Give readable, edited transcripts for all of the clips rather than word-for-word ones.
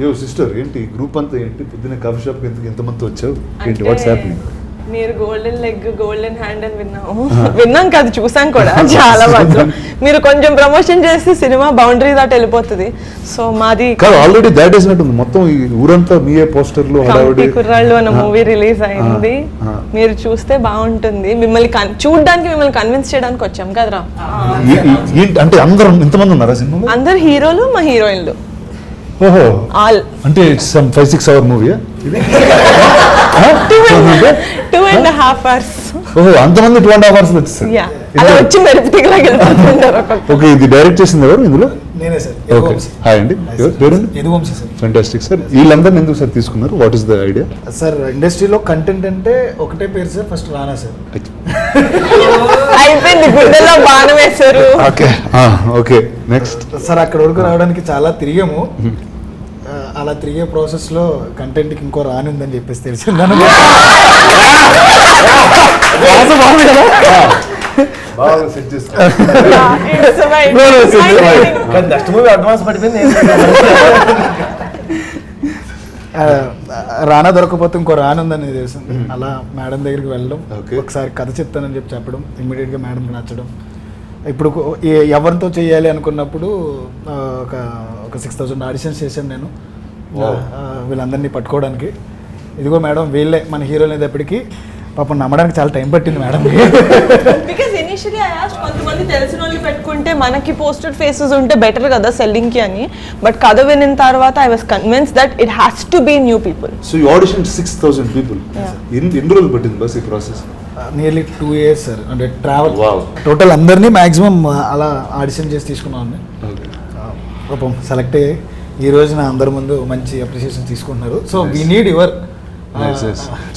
యో సిస్టర్ ఏంటి గ్రూప్ అంతా ఏంటి పొద్దున్న కాఫీ షాప్ ఎంతమంది వచ్చావు ఏంటి వాట్స్ హ్యాపెనింగ్? మీరు గోల్డెన్ లెగ్ గోల్డెన్ హ్యాండ్ అని విన్నాం కాదు, చూసాం కూడా చాలా బాగా. మీరు కొంచెం ప్రమోషన్ చేస్తే సినిమా బౌండరీ దాటి వెళ్ళిపోతుంది. సో మాది ఆల్రెడీ దాట్ ఇస్ నట్టుంది మొత్తం ఈ ఊరంతా మీయే పోస్టర్లు కుర్రాళ్ళు అన్న మూవీ రిలీజ్ అయింది. మీరు చూస్తే బాగుంటుంది. మిమ్మల్ని చూడడానికి మిమ్మల్ని కన్విన్స్ చేయడానికి వచ్చాం కదరా. అంటే అందరూ ఇంతమంది ఉన్నారా సినిమా? అందరు హీరోలు మా హీరోయిన్లు. ఓహో ఆల్ అంటే it's some 5-6 hour movie. 2.5 hours. ఓహో అంతమంది 2.5 hours వచ్చేసారు. అలా వచ్చి మెరుపుటిలాగా ఓకే ఇది డైరెక్ట్ చేసింది ఎవరు ఇందులో? నేనే సార్. ఓకే హాయ్ అండి. పేరు? యదువంశీ సార్. Fantastic sir. వీళ్ళందరినీ ఎందుకు సార్ తీసుకున్నారు? What is the idea? Sir ఇండస్ట్రీలో కంటెంట్ అంటే ఒకటే పేరు సార్, ఫస్ట్ రానా సార్. అయిపోయింది, గుడ్డలో బాణం వేశారు. ఓకే ఓకే నెక్స్ట్ సార్ అక్కడ వరకు రావడానికి చాలా తిరిగాము. అలా తిరిగే ప్రాసెస్లో కంటెంట్కి ఇంకో రాని ఉందని చెప్పేసి తెలిసింది. రానా దొరకపోతే ఇంకో రాని ఉందని తెలిసింది. అలా మేడం దగ్గరికి వెళ్ళడం, ఒకసారి కథ చెప్తానని చెప్పడం, ఇమ్మీడియట్గా మేడంకి నచ్చడం. ఇప్పుడు ఎవరితో చేయాలి అనుకున్నప్పుడు ఒక 6,000 ఆడిషన్స్ చేశాను నేను వీళ్ళందరినీ పట్టుకోవడానికి. ఇదిగో మేడం వీళ్ళే మన హీరోలు అనేటప్పటికీ పాపం నమ్మడానికి చాలా టైం పట్టింది madam. Because initially I asked కొంతమంది తెలిసిన వాళ్ళు పెట్టుకుంటే మనకి పోస్టెడ్ ఫేసెస్ ఉంటే బెటర్ కదా సెల్లింగ్ కి అని. బట్ కథ వినిన తర్వాత I was convince that it has to be new people. So you audition 6,000 people. ఎన్ని రోజులు పట్టింది బస్ ఈ ప్రాసెస్? Nearly 2 years sir. అంటే ట్రావెల్ టోటల్ అందరినీ మ్యాక్సిమం అలా ఆడిషన్ చేసి తీసుకున్నాను. పాపం సెలెక్ట్ అయ్యి ఈ రోజున అందరి ముందు మంచి అప్రిషియేషన్ తీసుకుంటున్నారు. So we need your.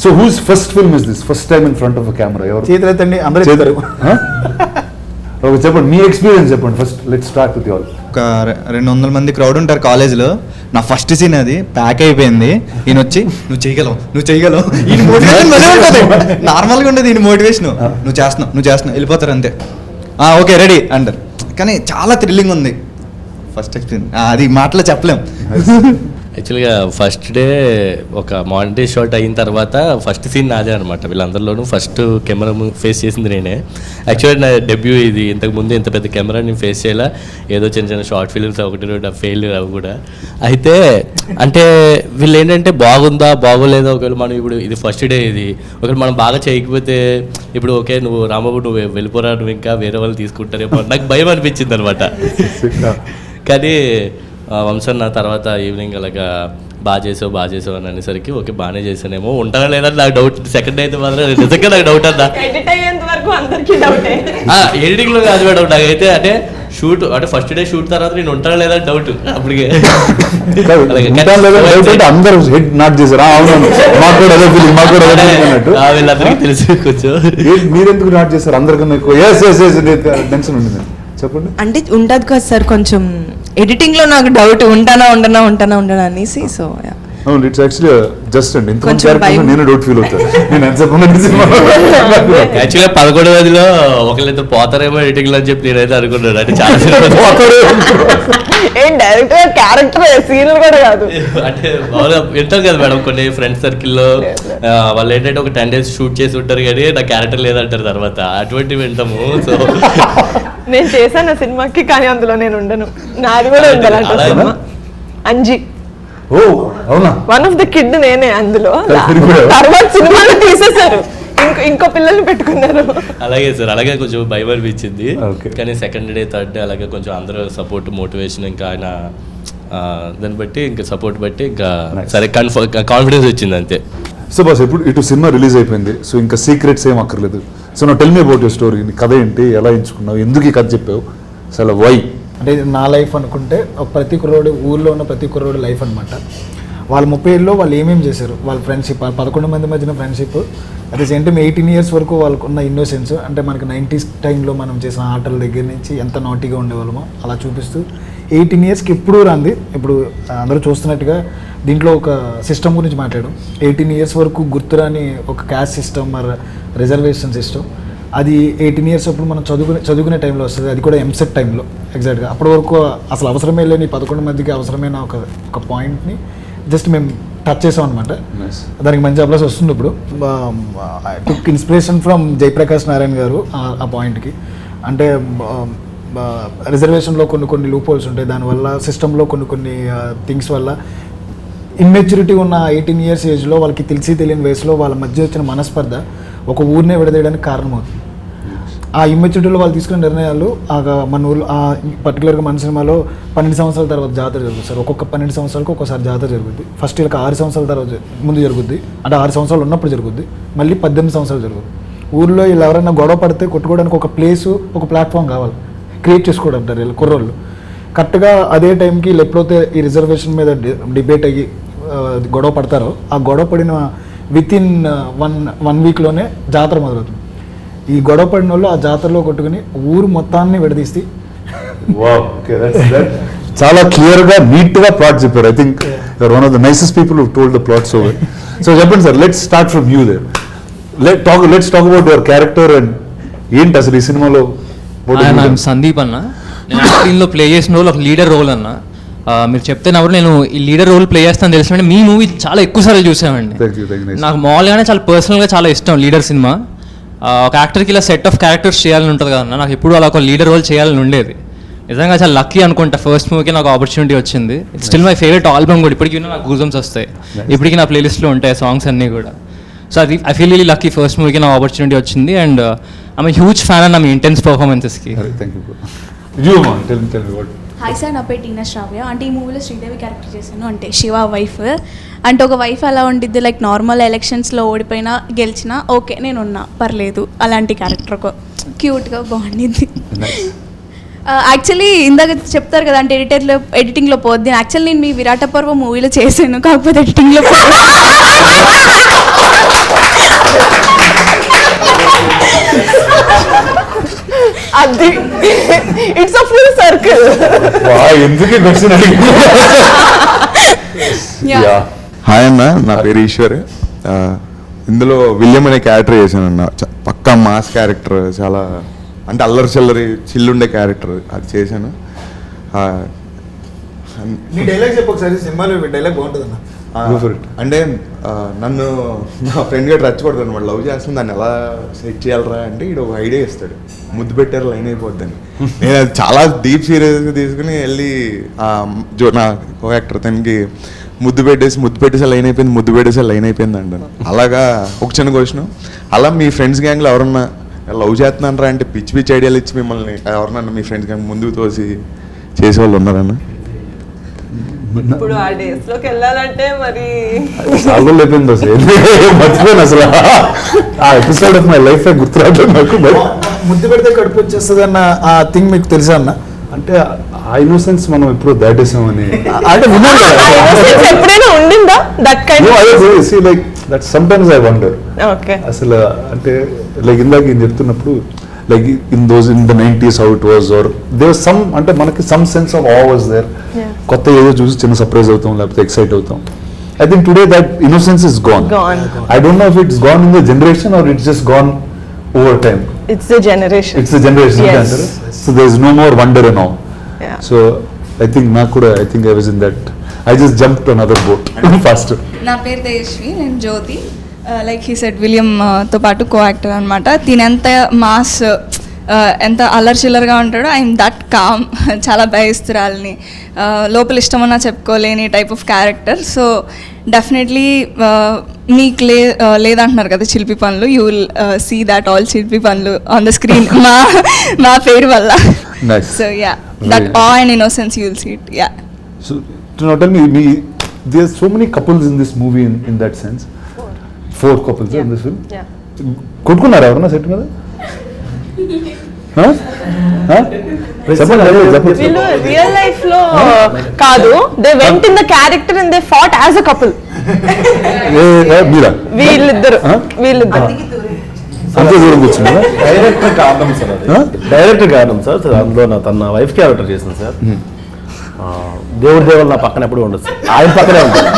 So whose first film is this? First time in front of camera ఎవరు? చేతులెత్తండి అందరూ చెప్తారు. ఓకే చెప్పండి మీ ఎక్స్పీరియన్స్ చెప్పండి first. Let's start with you all. ఒక 200 మంది క్రౌడ్ ఉంటారు కాలేజ్లో. నా ఫస్ట్ సీన్ అది ప్యాక్ అయిపోయింది. ఈయన వచ్చి నువ్వు చేయగలవు ఈయన మోటివేషన్ మజా ఉంటుంది. నార్మల్గా ఉండదు ఈయన మోటివేషన్. నువ్వు చేస్తున్నావు వెళ్ళిపోతారు అంతే. ఓకే రెడీ అంటారు. కానీ చాలా థ్రిల్లింగ్ ఉంది ఫస్ట్ ఎక్స్పీరియన్స్. అది మాటలో చెప్పలేం. యాక్చువల్గా ఫస్ట్ డే ఒక మానిటరీ షాట్ అయిన తర్వాత ఫస్ట్ సీన్ నాదే అనమాట. వీళ్ళందరిలోనూ ఫస్ట్ కెమెరా ఫేస్ చేసింది నేనే. యాక్చువల్గా నా డెబ్యూ ఇది. ఇంతకుముందు ఇంత పెద్ద కెమెరాని ఫేస్ చేయాలా, ఏదో చిన్న షార్ట్ ఫిల్మ్స్ ఒకటి రెండు ఫెయిల్ అవి కూడా. అయితే అంటే వీళ్ళు ఏంటంటే బాగుందా బాగోలేదా, ఒకవేళ మనం ఇప్పుడు ఇది ఫస్ట్ డే ఇది ఒకవేళ మనం బాగా చేయకపోతే ఇప్పుడు ఓకే నువ్వు రాంబాబు నువ్వు వెళ్ళిపోరా, నువ్వు ఇంకా వేరే వాళ్ళు తీసుకుంటారేమో నాకు భయం అనిపించింది అనమాట. కానీ వంశన్ నా తర్వాత ఈవినింగ్ అలాగా బాగా చేసావు అని అనేసరికి ఓకే బాగానే చేశానేమో ఉంటానా లేదా నాకు డౌట్. సెకండ్ అయితే మాత్రం నిజంగా నాకు డౌట్ అందా. ఎడిటింగ్లో కాదు మేడం నాకైతే. అంటే షూట్ అంటే ఫస్ట్ డే షూట్ తర్వాత నేను ఉంటానా లేదా డౌట్ అప్పటికే. వీళ్ళందరికీ తెలిసి కొంచెం మీరెందుకు నాట్ చేశారు? అందరికన్నా ఎక్కువ టెన్షన్ ఉంటుంది చెప్పండి. అంటే ఉంటుంది కదా సార్ కొంచెం ఎడిటింగ్ లో నాకు డౌట్ ఉంటానా అనేసి. సో ఇట్స్ యాక్చువల్లీ జస్ట్ అండి నేను డౌట్ ఫీల్ అవుతాను. నేను యాక్చువల్గా 11వ ఒకళ్ళిద్దరు పోతారేమో ఎడిటింగ్ లో అని చెప్పి నేనైతే అనుకున్నాను. అంటే చాలా డైరెక్టర్ క్యారెక్టర్ సీన్లు కూడా కాదు. అంటే మామూలుగా వింటారు కదా మేడం కొన్ని ఫ్రెండ్స్ సర్కిల్లో వాళ్ళు ఏంటంటే ఒక 10 days షూట్ చేసి ఉంటారు కానీ నా క్యారెక్టర్ లేదంటారు తర్వాత. అటువంటివి వింటాము. సో నేను చేశాను సినిమాకి కానీ అందులో నేను ఉండను. నాది కూడా ఉండాలంట cinema. Anji one of the kid నేనే అందులో. తర్వాత సినిమాలో తీసేశారు, ఇంకో పిల్లల్ని పెట్టుకున్నారు. అలాగే సార్ అలాగే కొంచెం భయం అనిపించింది. కానీ సెకండ్ డే థర్డ్ డే అలాగే కొంచెం అందరూ సపోర్ట్ మోటివేషన్ ఇంకా ఆయన దాన్ని బట్టి ఇంకా సపోర్ట్ బట్టి ఇంకా సరే కాన్ఫిడెన్స్ వచ్చింది అంతే. సో బాస్ ఇప్పుడు ఇటు సినిమా రిలీజ్ అయిపోయింది. సో ఇంకా సీక్రెట్స్ ఏం అక్కర్లేదు. సో నా tell me about your story. నీ కథ ఏంటి, ఎలా ఎంచుకున్నావు, ఎందుకు ఈ కథ చెప్పావు, అసలు వై? అంటే నా లైఫ్ అనుకుంటే ప్రతి కుర్రోడు ఊళ్ళో ఉన్న ప్రతి కుర్రోడు లైఫ్ అనమాట. వాళ్ళ 30 ఏళ్ళలో వాళ్ళు ఏమేమి చేశారు, వాళ్ళ ఫ్రెండ్షిప్ 11 మంది మధ్యన friendship, at the same time 18 years వరకు వాళ్ళకున్న ఇన్నోసెన్స్. అంటే మనకి 90s టైంలో మనం చేసిన ఆటల దగ్గర నుంచి ఎంత నాటీగా ఉండేవాళ్ళమో అలా చూపిస్తూ 18 yearsకి ఎప్పుడూ రాంది. ఇప్పుడు అందరూ చూస్తున్నట్టుగా దీంట్లో ఒక సిస్టమ్ గురించి మాట్లాడడం. 18 years వరకు గుర్తురాని ఒక క్యాస్ట్ సిస్టమ్ మరి రిజర్వేషన్ సిస్టమ్. అది 18 years అప్పుడు మనం చదువుకునే టైంలో వస్తుంది, అది కూడా ఎంసెట్ టైంలో ఎగ్జాక్ట్గా. అప్పటి వరకు అసలు అవసరమే లేని 11 మందికి అవసరమైన ఒక పాయింట్ని జస్ట్ మేము టచ్ చేసాం అనమాట. దానికి మంచి అప్లాస్ వస్తుంది ఇప్పుడు. టుక్ ఇన్స్పిరేషన్ ఫ్రమ్ జయప్రకాష్ నారాయణ గారు ఆ పాయింట్కి. అంటే రిజర్వేషన్లో కొన్ని లూప్ హోల్స్ ఉంటాయి, దానివల్ల సిస్టంలో కొన్ని థింగ్స్ వల్ల ఇమ్మెచ్యూరిటీ ఉన్న 18 years ఏజ్లో వాళ్ళకి తెలియని వయసులో వాళ్ళ మధ్య వచ్చిన మనస్పర్ధ ఒక ఊరినే విడదీయడానికి కారణమవుతుంది. ఆ ఇమ్మెచ్యూరిటీలో వాళ్ళు తీసుకున్న నిర్ణయాలు మన ఊళ్ళో పర్టికులర్గా మన సినిమాలో 12 సంవత్సరాల తర్వాత జాతర జరుగుతుంది సార్. ఒక్కొక్క 12 సంవత్సరాలకు ఒక్కోసారి జాతర జరుగుద్ది. ఫస్ట్ వీళ్ళకి 6 సంవత్సరాల తర్వాత ముందు జరుగుద్ది, అంటే 6 సంవత్సరాలు ఉన్నప్పుడు జరుగుద్ది, మళ్ళీ 18 సంవత్సరాలు జరుగుతుంది. ఊళ్ళో వీళ్ళు ఎవరైనా గొడవ పడితే కొట్టుకోవడానికి ఒక ప్లేసు, ఒక ప్లాట్ఫామ్ కావాలి, క్రియేట్ చేసుకోవడం అంటారు వీళ్ళు కుర్రోళ్ళు. కరెక్ట్గా అదే టైంకి వీళ్ళు ఎప్పుడైతే ఈ రిజర్వేషన్ మీద డిబేట్ అయ్యి గొడవ పడతారో, ఆ గొడవ పడిన వితిన్ వన్ వీక్లోనే జాతర మొదలవుతుంది. ఈ గొడవ పడిన వాళ్ళు ఆ జాతరలో కొట్టుకుని ఊరు మొత్తాన్ని విడదీస్తే చాలా క్లియర్గా నీట్గా ప్లాట్ చెప్పారు. I think you're one of the nicest people who told the plot so well. So చెప్పండి sir, let's start from you there. Let's talk about your character and ఏంటి అసలు ఈ సినిమాలో. సందీప్ అన్న, నేను దీనిలో ప్లే చేసిన రోల్ ఒక లీడర్ రోల్ అన్న. మీరు చెప్తున్నప్పుడు నేను ఈ లీడర్ రోల్ ప్లే చేస్తాను తెలిసినట్టు మీ మూవీ చాలా ఎక్కువ సార్లు చూసామండి. నాకు మామూలుగానే చాలా పర్సనల్గా చాలా ఇష్టం లీడర్ సినిమా. ఒక యాక్టర్కి ఇలా సెట్ ఆఫ్ క్యారెక్టర్స్ చేయాలని ఉంటుంది కదన్నా, నాకు ఎప్పుడు అలా ఒక లీడర్ రోల్ చేయాలని ఉండేది. నిజంగా చాలా లక్కీ అనుకుంటా, ఫస్ట్ మూవీకి నాకు ఆపర్చునిటీ వచ్చింది. It's still my favourite album కూడా, ఇప్పటికీ నాకు గూజమ్స్ వస్తాయి, ఇప్పటికీ నా ప్లేలిస్ట్లో ఉంటాయి సాంగ్స్ అన్నీ కూడా. సో అది I feel really lucky, first మూవీకి నాకు ఆపర్చునిటీ వచ్చింది. అండ్ ఐఎమ్ హ్యూజ్ ఫ్యాన్ అన్న మీ ఇంటెన్స్ పర్ఫార్మెన్సెస్కి. హాయ్ సార్, నా పేరు టీనా శ్రావ్య. అంటే ఈ మూవీలో శ్రీదేవి క్యారెక్టర్ చేశాను, అంటే శివ వైఫ్. అంటే ఒక వైఫ్ ఎలా ఉండిద్ది, లైక్ నార్మల్ ఎలక్షన్స్లో ఓడిపోయినా గెలిచినా ఓకే నేను ఉన్నా పర్లేదు, అలాంటి క్యారెక్టర్ ఒక క్యూట్గా బాగుండిద్ది. యాక్చువల్లీ ఇందాక చెప్తారు కదా అంటే ఎడిటింగ్లో పోద్ది. యాక్చువల్లీ నేను మీ విరాట పర్వ మూవీలో చేశాను, కాకపోతే ఎడిటింగ్లో అది ఇట్స్ అ ఫుల్ సర్కిల్. ఎందుకే క్వశ్చన్ అడిగి. హాయ్ అన్న, నా పేరు ఈశ్వర్. ఇందులో విలియం అనే క్యారెక్టర్ చేశాను అన్న. పక్కా మాస్ క్యారెక్టర్, చాలా అంటే అల్లరి చిల్లరి చిల్లుండే క్యారెక్టర్ అది చేశాను. నీ డైలాగ్ చెప్పు ఒకసారి, సినిమాలో డైలాగ్ బాగుంటుంది అన్న. అంటే నన్ను నా ఫ్రెండ్ గట్రా రచ్చకూడదు అనమాట, లవ్ చేస్తుంది, దాన్ని ఎలా సెట్ చేయాలరా అంటే ఇడు ఒక ఐడియా ఇస్తాడు, ముద్దు పెట్టారు లైన్ అయిపోద్దని. నేను అది చాలా డీప్ సీరియస్గా తీసుకుని వెళ్ళి నా కో యాక్టర్ తనకి ముద్దు పెట్టేసి లైన్ అయిపోయింది అంటాను. అలాగా ఒక చిన్న క్వశ్చన్, అలా మీ ఫ్రెండ్స్ గ్యాంగ్లో ఎవరన్నా లవ్ చేస్తున్నారా అంటే పిచ్చి ఐడియాలు ఇచ్చి మిమ్మల్ని ఎవరన్నా మీ ఫ్రెండ్స్ గ్యాంగ్ ముందుకు తోసి చేసేవాళ్ళు ఉన్నారన్న? ఇప్పుడు ఆ డేస్ లోకి వెళ్ళాలంటే మరి చాలా అయిపోయింది అసలు, మర్చిపోయాను అసలు ఆ ఎపిసోడ్ ఆఫ్ మై లైఫ్ గుర్తురాదు నాకు. ముద్దు పెడితే కడుపు వచ్చేస్తుంది అన్న ఆ థింగ్ మీకు తెలుసా అన్న? అంటే ఆ ఇన్నోసెన్స్ మనం ఎప్పుడు దాటేసామని అంటే ఎప్పుడైనా ఉండిందా that kind like that sometimes I wonder. Okay, అసలు అంటే లైక్ ఇందాక నేను చెప్తున్నప్పుడు like in the 90s how it was, or there was some అంటే మనకి some sense of awe was there. కొత్త ఏదో చూసి చిన్న సర్ప్రైజ్ అవుతాం, లేకపోతే ఎక్సైట్ అవుతాం. I think today that innocence is gone. I don't know if it's gone in the generation or it's just gone over time. It's the generation. Yes. So there's no more wonder and awe. Yeah. So I think I think I was in that. I just jumped to another boat faster. నా పేరు తేజస్వి, నేను జ్యోతి. Like he said విలియంతో పాటు co actor అనమాట. దీని ఎంత mass ఎంత అల్లరి చిల్లరగా ఉంటాడో ఐఎమ్ దట్ కామ్, చాలా భయస్తురాలని, లోపల ఇష్టమన్నా చెప్పుకోలేని type of character. So definitely మీకు లేదంటున్నారు కదా చిలిపి పనులు, you will see that all చిలిపి పనులు ఆన్ ద స్క్రీన్ మా పేరు వల్ల. So yeah, that awe and innocence you will see it. Yeah. So now tell me, there's so many couples in this movie in that sense. 4 couples in this film. Yeah. కొట్టుకున్నారా ఎవరన్నా set మీద? వీళ్ళు real life లో కాదు, they went in the character and they fat as a couple. వీళ్ళిద్దరు అంతే దూరం కూర్చున్నారా? Director కారణం సార్. అందులో తన వైఫ్ క్యారెక్టర్ చేసింది సార్. దేవుడు నా పక్కన ఎప్పుడు ఉండదు సార్, ఆయన పక్కనే ఉంటుంది.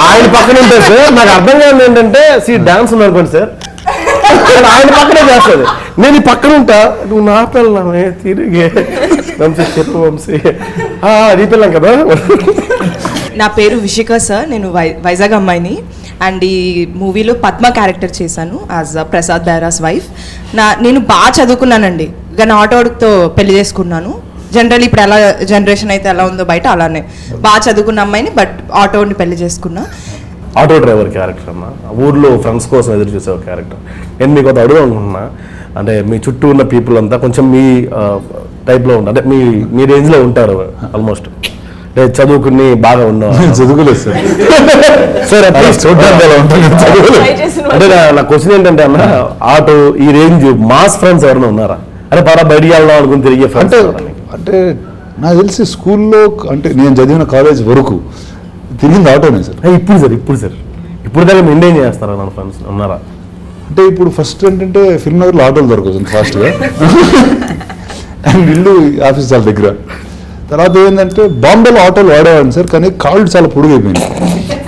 ఆయన పక్కన ఉంటుంది సార్. నాకు అర్థం కాదు ఏంటంటే డాన్స్ అనుకోండి సార్, ఆయన పక్కనే చేస్తుంది. నేను ఈ పక్కన ఉంటా, నువ్వు నా పిల్లమే తిరిగే వంశీ చెప్పు వంశీ, నీ పిల్లం కదా. నా పేరు విషిక సార్, నేను వైజాగ్ అమ్మాయిని. అండ్ ఈ మూవీలో పద్మ క్యారెక్టర్ చేశాను యాజ్ ప్రసాద్ బైరాస్ వైఫ్. నేను బాగా చదువుకున్నానండి, కానీ ఆటోతో పెళ్లి చేసుకున్నాను. జనరల్ ఇప్పుడు ఎలా జనరేషన్ అయితే ఎలా ఉందో బయట అలానే బాగా చదువుకున్న అమ్మాయిని, బట్ ఆటోని పెళ్లి చేసుకున్నా. ఆటో డ్రైవర్ క్యారెక్టర్ అన్న, ఊర్లో ఫ్రెండ్స్ కోసం ఎదురు చూసే ఒక క్యారెక్టర్. నేను మీకు అడుగు అనుకుంటున్నా, అంటే మీ చుట్టూ ఉన్న పీపుల్ అంతా కొంచెం మీ టైప్లో ఉంటారు, అంటే మీ రేంజ్లో ఉంటారు ఆల్మోస్ట్. అంటే చదువుకుని బాగా ఉన్నావు. చదువుకోలేదు సార్. సార్ అంటే నా క్వశ్చన్ ఏంటంటే అన్న, ఆటో ఈ రేంజ్ మాస్ ఫ్రెండ్స్ ఎవరైనా ఉన్నారా? అంటే బాగా బయటికి వెళ్దాం అనుకుని తిరిగే ఫ్రెండ్స్? అంటే నాకు తెలిసి స్కూల్లో, అంటే నేను చదివిన కాలేజ్ వరకు తిరిగింది ఆటోనే సార్. ఇప్పుడు దాకా మెయింటైన్ చేస్తారా నా ఫ్రెండ్స్ ఉన్నారా? అంటే ఇప్పుడు ఫస్ట్ ఏంటంటే ఫిల్మ్ నగర్లో ఆటోలు దొరకదు ఫాస్ట్గా, అండ్ ఇల్లు ఆఫీస్ చాలా దగ్గర. తర్వాత ఏంటంటే బాంబేలో ఆటోలు వాడేవాడిని సార్, కానీ కాళ్ళు చాలా పొడుగైపోయింది.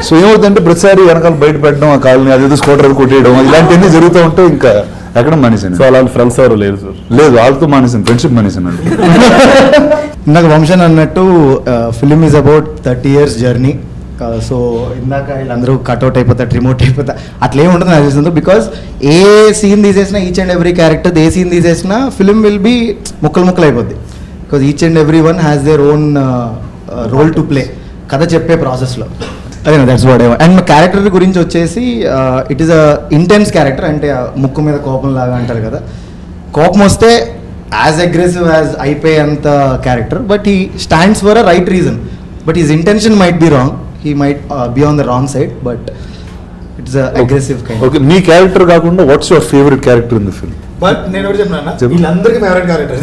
సో ఏమవుతుందంటే ప్రతిసారి వెనకాల బయట పెట్టడం, ఆ కాళ్ళని అదేదో స్కూటర్ కొట్టేయడం, ఇలాంటివన్నీ జరుగుతూ ఉంటే ఇంకా ఎక్కడ మానేసాను. సో అలాంటి ఫ్రెండ్స్ ఎవరు లేరు సార్? లేదు, వాళ్ళతో మానేసాను, ఫ్రెండ్షిప్ మానేసాను. ఇందాక వంశన్ అన్నట్టు film is about 30 years journey. So ఇందాక వీళ్ళందరూ కట్అవుట్ అయిపోతారు, రిమోట్ అయిపోతారు, అట్లా ఏమి ఉంటుంది నాకు తెలిసింది. బికాస్ ఏ సీన్ తీసేసినా, ఈచ్ అండ్ ఎవ్రీ క్యారెక్టర్ ఏ సీన్ తీసేసినా ఫిలిం విల్ బి ముక్కలు అయిపోద్ది. Because each and every one has their own role to play కథ చెప్పే ప్రాసెస్లో. అదే that's what I want. And మా క్యారెక్టర్ గురించి వచ్చేసి it is a intense character. అంటే ముక్కు మీద కోపం లాగా అంటారు కదా, కోపం వస్తే యాజ్ అగ్రెసివ్ యాజ్ అయిపోయే అంత character. But he stands for a right reason, but his intention might be wrong, he might be on the wrong side, but it's aggressive kind. Okay, మీ క్యారెక్టర్ కాకుండా what's your favourite character in the film? But నేను ఒకటి చెప్పినా, వీళ్ళందరికీ favourite character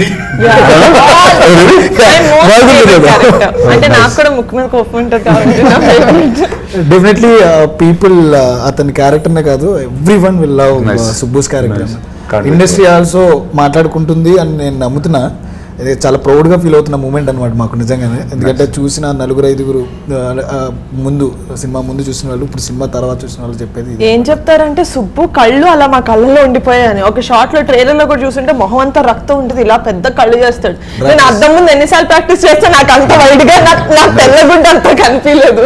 అంటే నాకు కూడా ముక్కు మీద కోపం ఉంటుంది కాబట్టి డెఫినెట్లీ పీపుల్ అతని క్యారెక్టర్నే కాదు, every one will love Subbu's character. Industry also మాట్లాడుకుంటుంది అని నేను నమ్ముతున్నా. ఇది చాలా ప్రౌడ్గా ఫీల్ అవుతున్న మూమెంట్ అనమాట మాకు నిజంగానే. ఎందుకంటే చూసిన 4-5 ముందు సినిమా ముందు చూసిన వాళ్ళు, ఇప్పుడు సినిమా తర్వాత చూసిన వాళ్ళు చెప్పేది ఏం చెప్తారంటే, సుబ్బు కళ్ళు అలా మా కళ్ళలో ఉండిపోయాయని. ఒక షాట్ లో ట్రైలర్ లో కూడా చూస్తుంటే మొహం అంతా రక్తం ఉంటుంది, ఇలా పెద్ద కళ్ళు చేస్తాడు. నేను అద్దం ముందు ఎన్నిసార్లు ప్రాక్టీస్ చేస్తే నాకు అంత వైడ్ గా నాకు తెల్లగుంటే అంత కనిపించలేదు.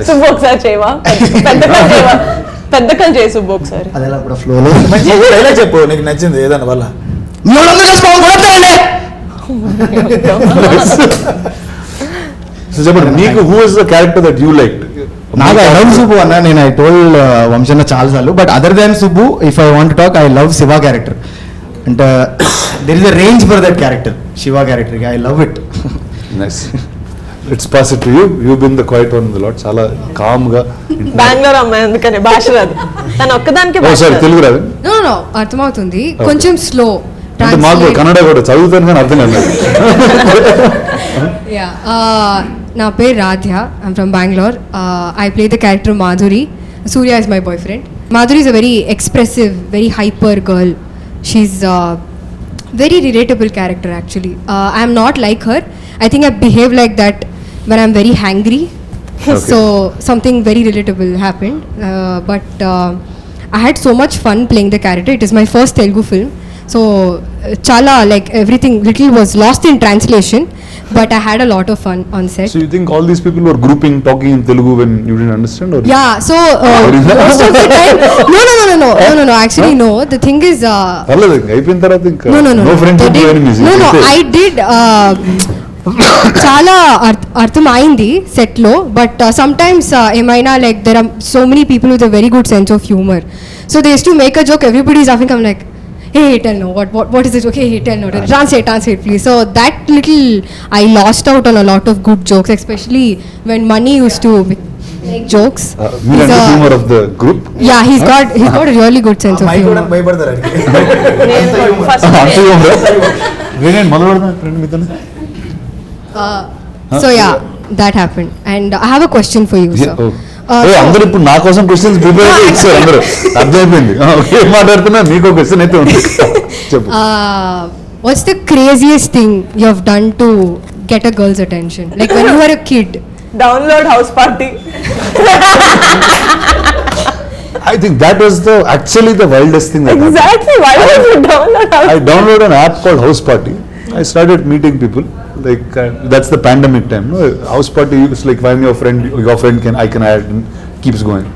సుబ్బు ఒకసారి చేయవా, పెద్ద కళ్ళు చేయి సుబ్బు ఒకసారి. అదేలా కూడా ఫ్లోలో ఎలా చెప్పు, నీకు నచ్చింది ఏదన్నా వల్ల? చెప్పండి, మీకు who is the character that you like? నాకు ఐ లవ్ సుబ్బు అన్న. నేను ఐ టోల్డ్ వంశన్న చాలాసార్లు, but other than Subbu if I want talk, I love Shiva character. అంటే there is a range for that character, Shiva character. I love it. Nice, it's pass it you. You been the quiet one the lot. చాలా calm గా. బెంగళూరు అమ్మాయి అందుకని భాష రాదు, తను ఒక్కదానికి తెలుగు రాదు. అర్థమవుతుంది, కొంచెం స్లో. అంటే మాకు కన్నడ కూడా చదువుతాను కానీ అర్థం కాదు. నా పేరు Radhya, I'm from Bengaluru. I play the character Madhuri. Surya is my boyfriend. Madhuri is a very expressive, very hyper girl. She's a very relatable character actually. I am not like her. I think I behave like that when I'm very hangry. Okay. So something very relatable happened. But I had so much fun playing the character. It is my first Telugu film. So chala like everything little was lost in translation, but I had a lot of fun on set. So you think all these people were grouping, talking in Telugu when you didn't understand? Or yeah, so most of the time, no. Actually, no. The thing is, అయిపోయిన తర్వాత ఇంకా no friendship, no enemies. No, I did. చాలా అర్థం అయింది సెట్లో, but sometimes ఏమైనా like there are so many people with a very good sense of humour. So they use to make a joke, everybody is laughing. I'm like, hey, tell no, what is it? Okay, hey, tell no, translate please. So that little, I lost out on a lot of good jokes, especially when Mani used to make jokes. He's the humor of the group. Yeah, he's got a really good sense of humor. So yeah, that happened, and I have a question for you, sir. అందరూ ఇప్పుడు నా కోసం questions prepare అయితే ఇచ్చారు అందరూ, అర్థమైపోయింది. ఏం మాట్లాడుతున్నా, మీకు క్వశ్చన్ అయితే ఉంది. చెప్పు. What's the craziest thing you have done to get a girl's attention? Like when you were a kid. Download house party. I think that was actually the wildest thing that happened. Exactly. Why did you download House? I downloaded an app called House Party. I started meeting people. Like that's the pandemic time. No, House Party is like when your friend I can add and keeps going.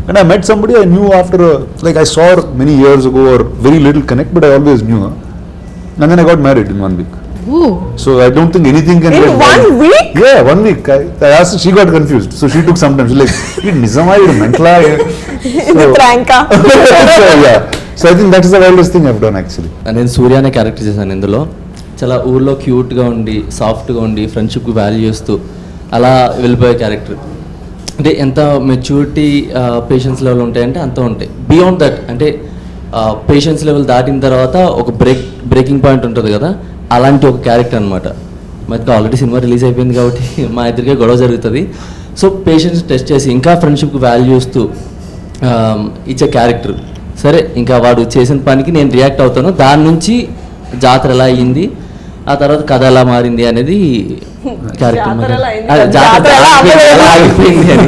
And I met somebody I knew after like I saw her many years ago or very little connect, but I always knew her. And then I got married in 1 week. Ooh. So I don't think anything can. In get 1 week? Yeah, 1 week. I asked her, she got confused. So she took some time. She's like, Nizama, you're mental. Is it pranka? So yeah. So I think that is the wildest thing I've done actually. నేను సూర్య అనే character చేశాను ఇందులో. చాలా ఊర్లో క్యూట్గా ఉండి సాఫ్ట్గా ఉండి ఫ్రెండ్షిప్కి వాల్యూ చేస్తూ అలా వెళ్ళిపోయే క్యారెక్టర్. అంటే ఎంత మెచ్యూరిటీ పేషెన్స్ లెవెల్ ఉంటాయంటే అంత ఉంటాయి. బియాండ్ దట్ అంటే పేషెన్స్ లెవెల్ దాటిన తర్వాత ఒక బ్రేకింగ్ పాయింట్ ఉంటుంది కదా, అలాంటి ఒక క్యారెక్టర్ అనమాట. మనకి ఆల్రెడీ సినిమా రిలీజ్ అయిపోయింది కాబట్టి మా ఇద్దరికే గొడవ జరుగుతుంది. సో పేషెన్స్ టెస్ట్ చేసి ఇంకా ఫ్రెండ్షిప్కి వాల్యూ ఇస్తూ ఇచ్చే క్యారెక్టర్. సరే ఇంకా వాడు చేసిన పనికి నేను రియాక్ట్ అవుతాను, దాని నుంచి జాతర ఎలా అయ్యింది, ఆ తర్వాత కథ ఎలా మారింది అనేది క్యారెక్టర్ ఆగిపోయింది అని.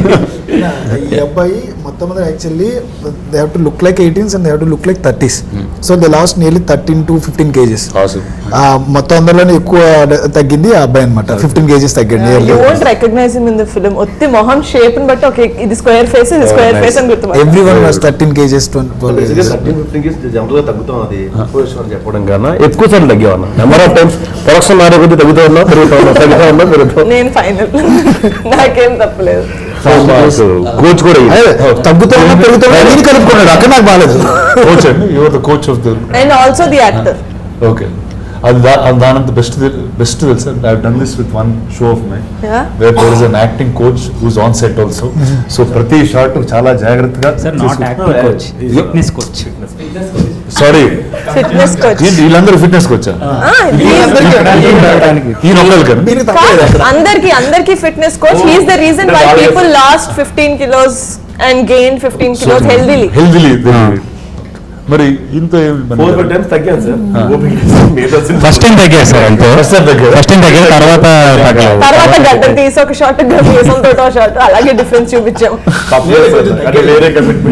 ఈ అబ్బాయి మొత్తం actually they have to look like 18s and they have to look like 30s. So they last nearly 13 to 15 kgs. మొత్తం అందరిలోనే ఎక్కువ తగ్గింది ఆ అబ్బాయి అనమాట. 15 kgs తగ్గింది. You won't recognize him in the film. ఒత్తి మొహం షేప్ ని బట్టి ఓకే ఇది స్క్వేర్ ఫేస్ ఇది స్క్వేర్ ఫేస్ అని గుర్తుపట్టాలి. Everyone was 13 kgs 12 kgs. 13-15 kgs general గా తగ్గుతాం. అది ప్రొఫెషనల్ చెప్పడం కన్నా ఎక్కువ సార్లు తగ్గేవన్నా. నెంబర్ ఆఫ్ టైమ్స్ ప్రొడక్షన్ మారే కొద్ది తగ్గుతూ ఉన్నా పెరుగుతూ నేను ఫైనల్ నాకేం తప్పలేదు. కోచ్ కూడా తగ్గుతున్నా పెరుగుతున్నా నేను కలుపుకున్నాడు అక్కడ నాకు బాగాలేదు. కోచ్ అండి, your the coach of the and also the actor. Okay, అది దానంత బెస్ట్ తెలుసా. I have done this with one show of my where there is an acting coach who's on set also. సో ప్రతి షాట్ చాలా జాగ్రత్తగా fitness coach sorry fitness coach వీళ్ళందరూ fitness కోచా అందరికి fitness coach. He is the reason why people lost 15 kilos and gained 15 kilos healthily. మరి ఇంత ఫస్ట్ టైం తగ్గారు సార్. అంటే ఫస్ట్ టైం తగ్గారు, తర్వాత గడ్డ తీసి ఒక షార్ట్ తోటో షార్ట్ అలాగే డిఫరెన్స్ చూపించాం.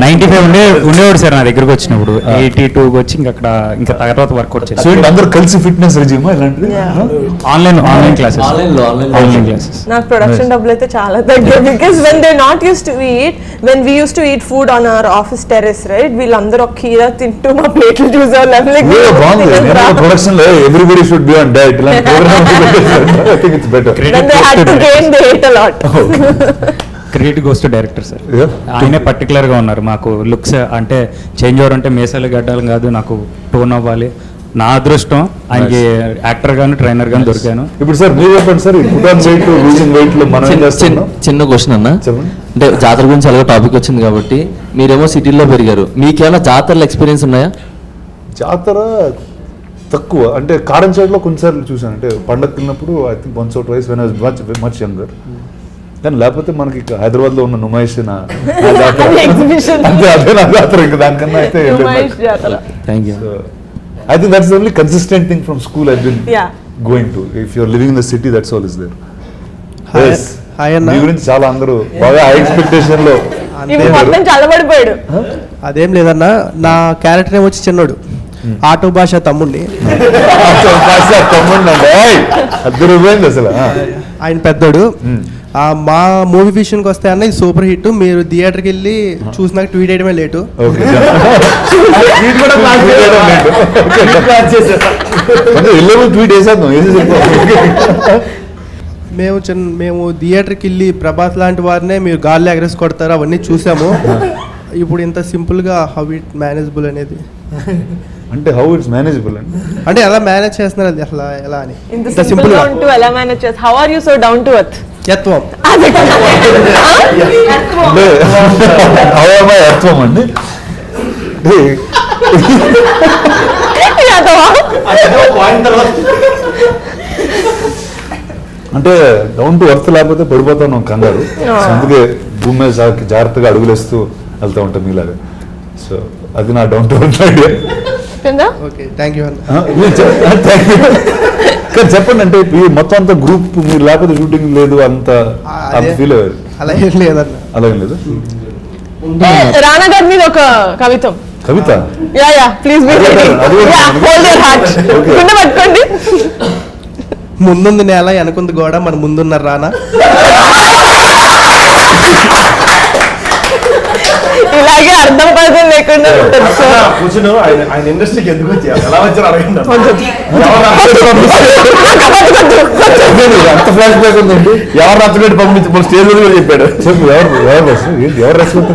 95 ఉండేవాడు సార్ నా దగ్గరకు వచ్చినప్పుడు. 82 వచ్చి ఇంకా తర్వాత వర్కౌట్ చేసి అందరూ కలిసి ఫిట్నెస్ రెజ్యూమా ఇలాంటిది ఆన్లైన్ క్లాసెస్. నాకు ప్రొడక్షన్ డబ్బులు అయితే చాలా తగ్గాయి. Because when they not use to eat, when we use to eat food on our office terrace right, వీళ్ళందరూ ఒక కీరా తింటూ మా ప్లేట్లు చూసేవాళ్ళు. ప్రొడక్షన్ లో everybody should be on diet. ఇలాంటి program I think it's better. Then they had to gain, they ate a lot. Credit goes to director sir. ఆయనే పర్టికులర్ గా ఉన్నారు. మాకు లుక్స్ అంటే చేంజ్ ఓవర్ అంటే మేసాలు గడ్డాలు కాదు, నాకు టోన్ అవ్వాలి. నా అదృష్టం ఆయనకి యాక్టర్ గాను ట్రైనర్ గాను దొరికాను. ఇప్పుడు సార్ మీరు చెప్పండి సార్, లూజింగ్ వెయిట్ లో మనం చిన్న క్వశ్చన్ అన్న. అంటే జాతర గురించి అలాగే టాపిక్ వచ్చింది కాబట్టి, మీరేమో సిటీలో పెరిగారు, మీకేమైనా జాతరలో ఎక్స్పీరియన్స్ ఉన్నాయా? జాతర తక్కువ అంటే కారం సైడ్ లో కొన్నిసార్లు చూసాను. అంటే పండగ తిన్నప్పుడు I think once or twice when I was much younger. కానీ లేకపోతే మనకి హైదరాబాద్ లో ఉన్న నుమాయిష్ నా జాతర ఇంకా దానికన్నా అయితే thank you. I think that's the only consistent thing from school I've been going to. If you're living in the city, that's all is there. Yes. Hi Anna. మీ గురించి చాలా అందరూ బాగా హై ఎక్స్పెక్టేషన్ లో మొత్తం చల్లబడిపోయాడు. అదేం లేదన్నా, నా క్యారెక్టర్ ఏమో వచ్చి చిన్నోడు, ఆటో భాష తమ్ముడిని. అద్దరిపోయింది అసలు. ఆయన పెద్దోడు. మా మూవీ విషయానికి వస్తే అన్న ఇది సూపర్ హిట్. మీరు థియేటర్కి వెళ్ళి చూసినాక ట్వీట్ చేయడమే లేటు. మేము థియేటర్కి వెళ్ళి ప్రభాస్ లాంటి వారినే మీరు గాల్లో ఎగరేసి కొడతారు అవన్నీ చూసాము. ఇప్పుడు ఇంత సింపుల్గా హౌ ఇట్ మేనేజబుల్ అనేది అంటే హౌ ఇట్స్ మేనేజబుల్ అంటే ఎలా మేనేజ్ చేస్తున్నారు అది అసలు ఎలా అని ఇంత సింపుల్ గా ఉంటూ ఎలా మేనేజ్ చేస్తారు? How are you so down to earth? యత్వం అర్థం అండి. అంటే డౌన్ టు ఎర్త్ లేకపోతే పడిపోతాను కంగారు. అందుకే భూమి మీద జాగ్రత్తగా అడుగులేస్తూ వెళ్తూ ఉంటాం మీలాగా. సో అది నా డౌన్ టు ఎర్త్ ఐడియా. చెప్పండి, అంటే మొత్తం అంతా గ్రూప్ మీరు లేకపోతే షూటింగ్ లేదు అంత ఫీల్ అయ్యారు? అలా ఏం లేదన్న. అలా ఏం లేదు. రానా గారి మీద ఒక కవితం. కవిత yeah please be ready. Yeah hold your heart. గుండె పట్టుకోండి. ముందుంది నేల వెనకుంది గోడ, మన ముందున్నారు రానా. ఇలాగే అర్థం పర్థం లేకుండా ఉంటుంది సార్. కూర్చుని ఆయన ఇండస్ట్రీకి ఎందుకు వచ్చారు, ఎలా వచ్చారు అడగండి. అంత ఫ్లాష్ బ్యాక్ ఉందండి. ఎవరు రచ్చగొట్టి పంపించి స్టేజ్ మీద కూడా చెప్పాడు. ఎవరు రెస్పెక్ట్